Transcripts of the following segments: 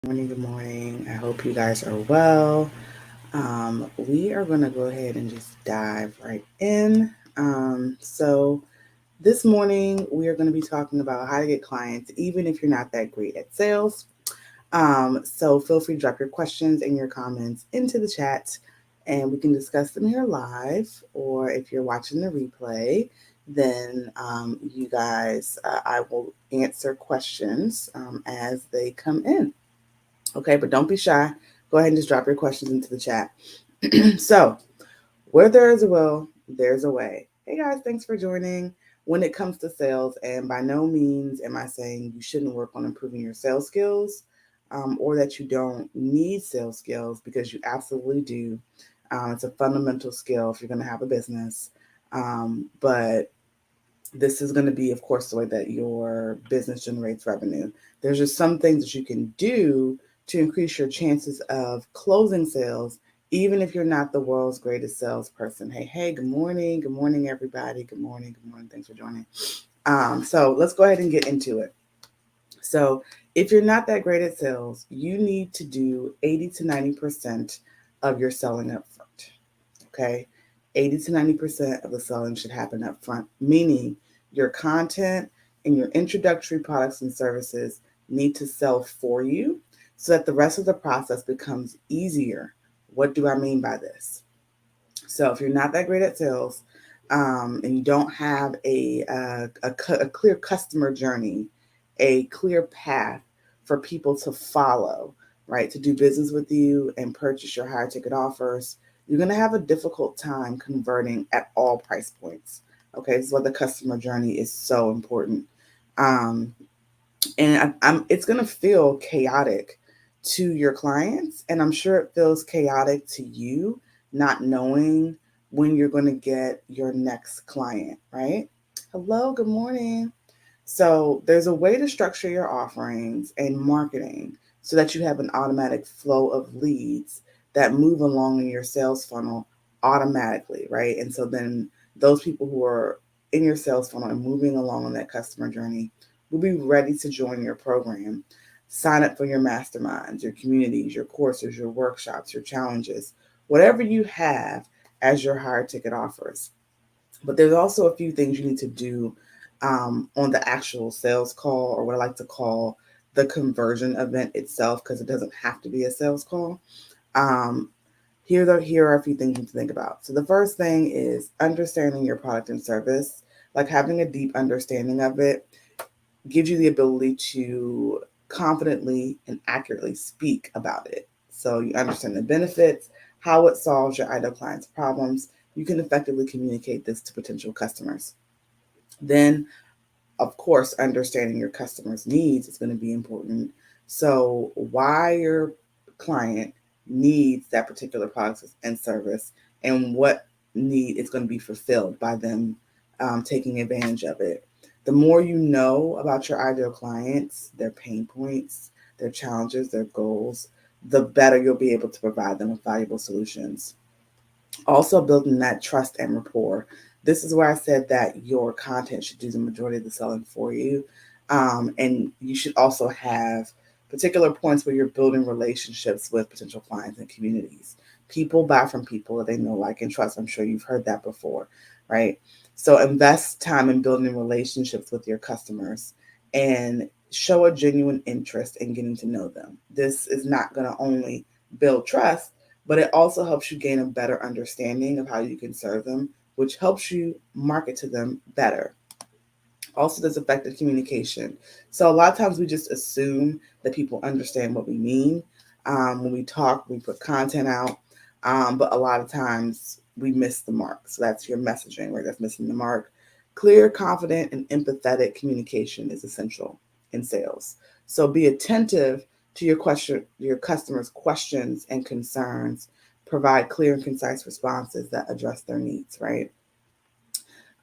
Good morning. I hope you guys are well. We are going to go ahead and just dive right in. This morning we are going to be talking about how to get clients, even if you're not that great at sales. So feel free to drop your questions and your comments into the chat, and we can discuss them here live. Or if you're watching the replay, then you guys, I will answer questions as they come in. Okay, but don't be shy. Go ahead and just drop your questions into the chat. So, where there is a will, there's a way. Hey guys, thanks for joining. When it comes to sales, and by no means am I saying you shouldn't work on improving your sales skills, or that you don't need sales skills, because you absolutely do. It's a fundamental skill if you're going to have a business. But this is going to be, of course, the way that your business generates revenue. There's just some things that you can do to increase your chances of closing sales, even if you're not the world's greatest salesperson. Hey, good morning. Good morning, everybody. Good morning. Good morning. Thanks for joining. So let's go ahead and get into it. So, if you're not that great at sales, you need to do 80 to 90% of your selling up front. Okay. 80 to 90% of the selling should happen up front, meaning your content and your introductory products and services need to sell for you so that the rest of the process becomes easier. What do I mean by this? So, if you're not that great at sales, and you don't have a clear customer journey, a clear path for people to follow, right, to do business with you and purchase your higher ticket offers, you're going to have a difficult time converting at all price points. Okay, this is why the customer journey is so important. Um, it's going to feel chaotic to your clients, and I'm sure it feels chaotic to you not knowing when you're going to get your next client, right? Hello, good morning. So there's a way to structure your offerings and marketing so that you have an automatic flow of leads that move along in your sales funnel automatically, right? And so then those people who are in your sales funnel and moving along on that customer journey will be ready to join your program. Sign up for your masterminds, your communities, your courses, your workshops, your challenges, whatever you have as your higher ticket offers. But there's also a few things you need to do on the actual sales call, or what I like to call the conversion event itself, because it doesn't have to be a sales call. Um, here are a few things you need to think about. So the first thing is understanding your product and service, like having a deep understanding of it gives you the ability to confidently and accurately speak about it. So you understand the benefits, how it solves your ideal client's problems. You can effectively communicate this to potential customers. Then, of course, understanding your customers' needs is going to be important. So, why your client needs that particular product and service, and what need is going to be fulfilled by them taking advantage of it. The more you know about your ideal clients, their pain points, their challenges, their goals, the better you'll be able to provide them with valuable solutions. Also, building that trust and rapport. This is where I said that your content should do the majority of the selling for you. And you should also have particular points where you're building relationships with potential clients and communities. People buy from people that they know, like, and trust. I'm sure you've heard that before, right? So invest time in building relationships with your customers and show a genuine interest in getting to know them. This is not going to only build trust, but it also helps you gain a better understanding of how you can serve them, which helps you market to them better. Also, there's effective communication. So, a lot of times we just assume that people understand what we mean. When we talk, we put content out, but a lot of times we miss the mark. So, that's your messaging, right? That's missing the mark. Clear, confident, and empathetic communication is essential in sales. So, be attentive to your customers' questions and concerns. Provide clear and concise responses that address their needs, right?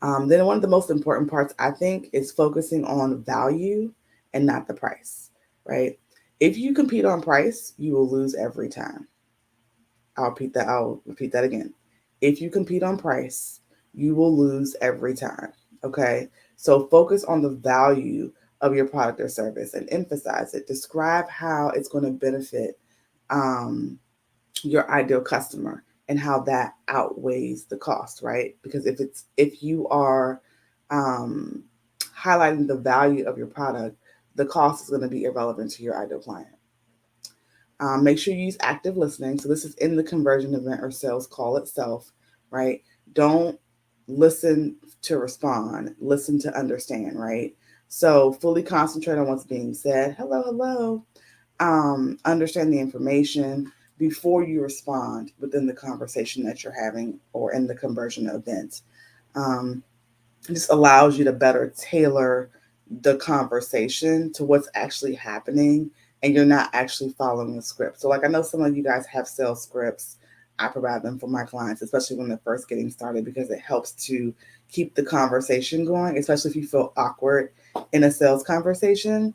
Then one of the most important parts, I think, is focusing on value and not the price, right? If you compete on price, you will lose every time. I'll repeat that again. If you compete on price, you will lose every time. Okay. So focus on the value of your product or service and emphasize it. Describe how it's going to benefit your ideal customer and how that outweighs the cost, right? Because if you are um, highlighting the value of your product, the cost is going to be irrelevant to your ideal client. Make sure you use active listening. So this is in the conversion event or sales call itself, right? Don't listen to respond, listen to understand, right? So fully concentrate on what's being said. Hello, hello. Understand the information before you respond within the conversation that you're having or in the conversion event. Um, just allows you to better tailor the conversation to what's actually happening, and you're not actually following the script. So like I know some of you guys have sales scripts. I provide them for my clients, especially when they're first getting started, because it helps to keep the conversation going, especially if you feel awkward in a sales conversation.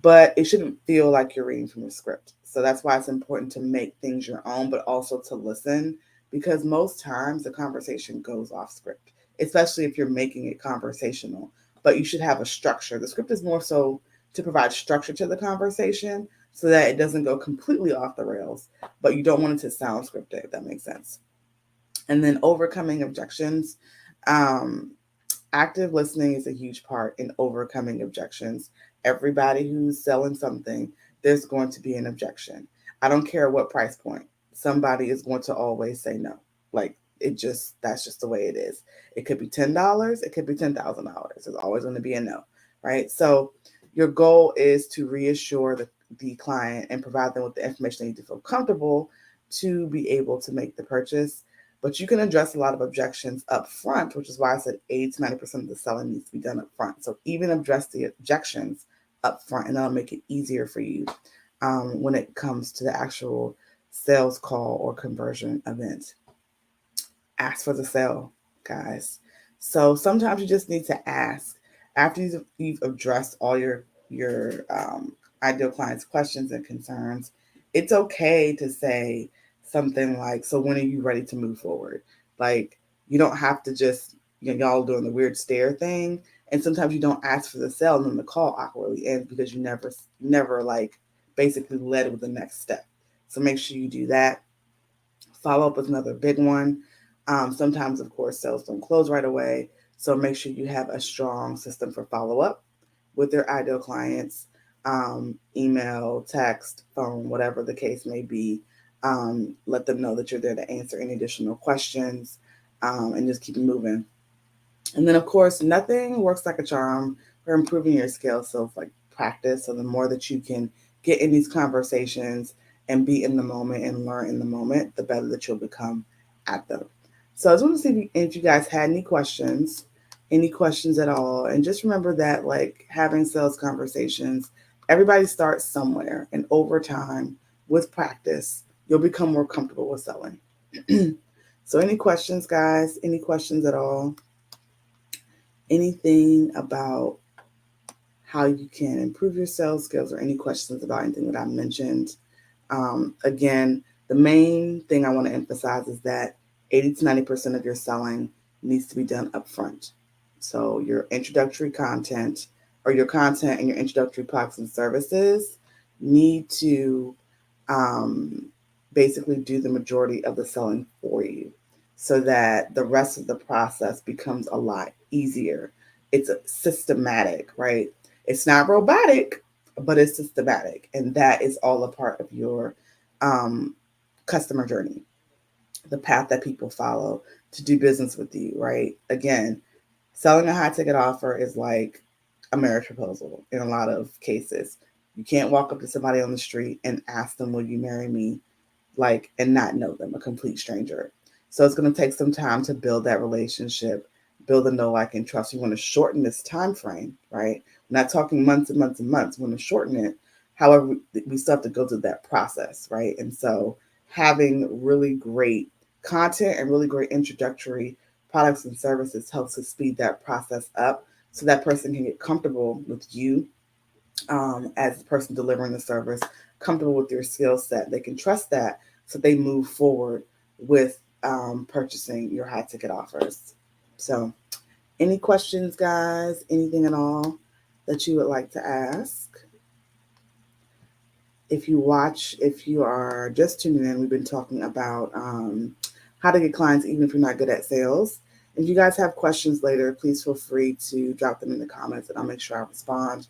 But it shouldn't feel like you're reading from a script. So that's why it's important to make things your own, but also to listen, because most times the conversation goes off script, especially if you're making it conversational. But you should have a structure. The script is more so to provide structure to the conversation so that it doesn't go completely off the rails, but you don't want it to sound scripted, if that makes sense. And then overcoming objections. Um, Active listening is a huge part in overcoming objections. Everybody who's selling something, there's going to be an objection. I don't care what price point. Somebody is going to always say no. Like that's just the way it is. It could be $10, it could be $10,000. There's always going to be a no, right? So your goal is to reassure the client and provide them with the information they need to feel comfortable to be able to make the purchase. But you can address a lot of objections up front, which is why I said 80 to 90% of the selling needs to be done up front. So even address the objections up front, and that'll make it easier for you when it comes to the actual sales call or conversion event. Ask for the sale, guys. So sometimes you just need to ask after you've addressed all your ideal clients' questions and concerns. It's okay to say something like, "So when are you ready to move forward?" Like you don't have to just y'all doing the weird stare thing. And sometimes you don't ask for the sale, and then the call awkwardly ends because you never like basically led with the next step. So make sure you do that. Follow up with another big one. Sometimes, of course, sales don't close right away. So make sure you have a strong system for follow up with your ideal clients, email, text, phone, whatever the case may be. Let them know that you're there to answer any additional questions and just keep moving. And then, of course, nothing works like a charm for improving your skills. So, like practice. So, the more that you can get in these conversations and be in the moment and learn in the moment, the better that you'll become at them. So, I just want to see if you guys had any questions at all. And just remember that, like having sales conversations, everybody starts somewhere. And over time, with practice, you'll become more comfortable with selling. So, any questions, guys? Any questions at all? Anything about how you can improve your sales skills or any questions about anything that I mentioned. Again, the main thing I want to emphasize is that 80 to 90% of your selling needs to be done up front. So your introductory content or your content and your introductory products and services need to um, basically do the majority of the selling for you so that the rest of the process becomes a lot easier. It's systematic, right? It's not robotic, but it's systematic. And that is all a part of your um, customer journey, the path that people follow to do business with you, right? Again, selling a high ticket offer is like a marriage proposal in a lot of cases. You can't walk up to somebody on the street and ask them, "Will you marry me?" like and not know them, a complete stranger. So it's going to take some time to build that relationship, build a know, like, and trust. You want to shorten this time frame, right? We're not talking months and months and months. We want to shorten it. However, we still have to go through that process, right? And so having really great content and really great introductory products and services helps to speed that process up so that person can get comfortable with you as the person delivering the service, comfortable with your skill set. They can trust that so they move forward with purchasing your high ticket offers. So, any questions, guys? Anything at all that you would like to ask. If you are just tuning in, we've been talking about how to get clients even if you're not good at sales. If you guys have questions later, please feel free to drop them in the comments and I'll make sure I respond.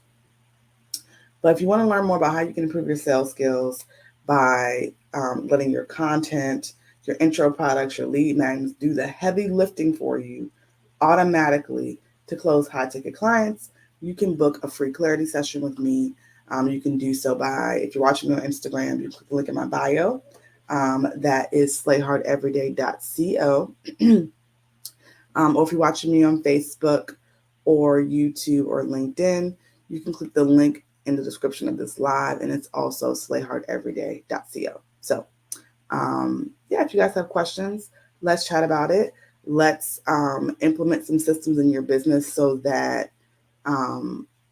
But if you want to learn more about how you can improve your sales skills by letting your content, your intro products, your lead magnets do the heavy lifting for you automatically to close high ticket clients, you can book a free clarity session with me. You can do so by, if you're watching me on Instagram, you click the link in my bio. That is slayhardeveryday.co. Or if you're watching me on Facebook or YouTube or LinkedIn, you can click the link in the description of this live, and it's also slayhardeveryday.co. So, yeah, if you guys have questions, let's chat about it. Let's implement some systems in your business so that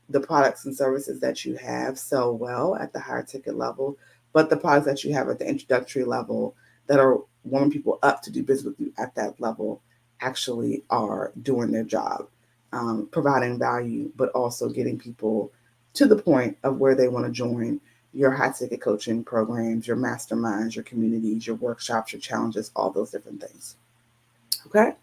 the products and services that you have sell well at the higher ticket level, but the products that you have at the introductory level that are warming people up to do business with you at that level actually are doing their job, providing value, but also getting people to the point of where they want to join your high ticket coaching programs, your masterminds, your communities, your workshops, your challenges, all those different things. Okay.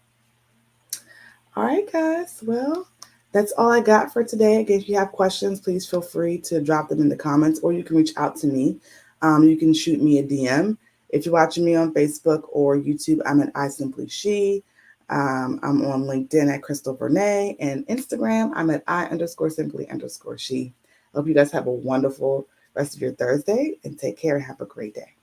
All right, guys. Well, that's all I got for today. Again, if you have questions, please feel free to drop them in the comments or you can reach out to me. You can shoot me a DM. If you're watching me on Facebook or YouTube, I'm at iSimplyShe. I'm on LinkedIn at Crystal Vernay, and Instagram, I'm at I_simply_she. I hope you guys have a wonderful rest of your Thursday and take care and have a great day.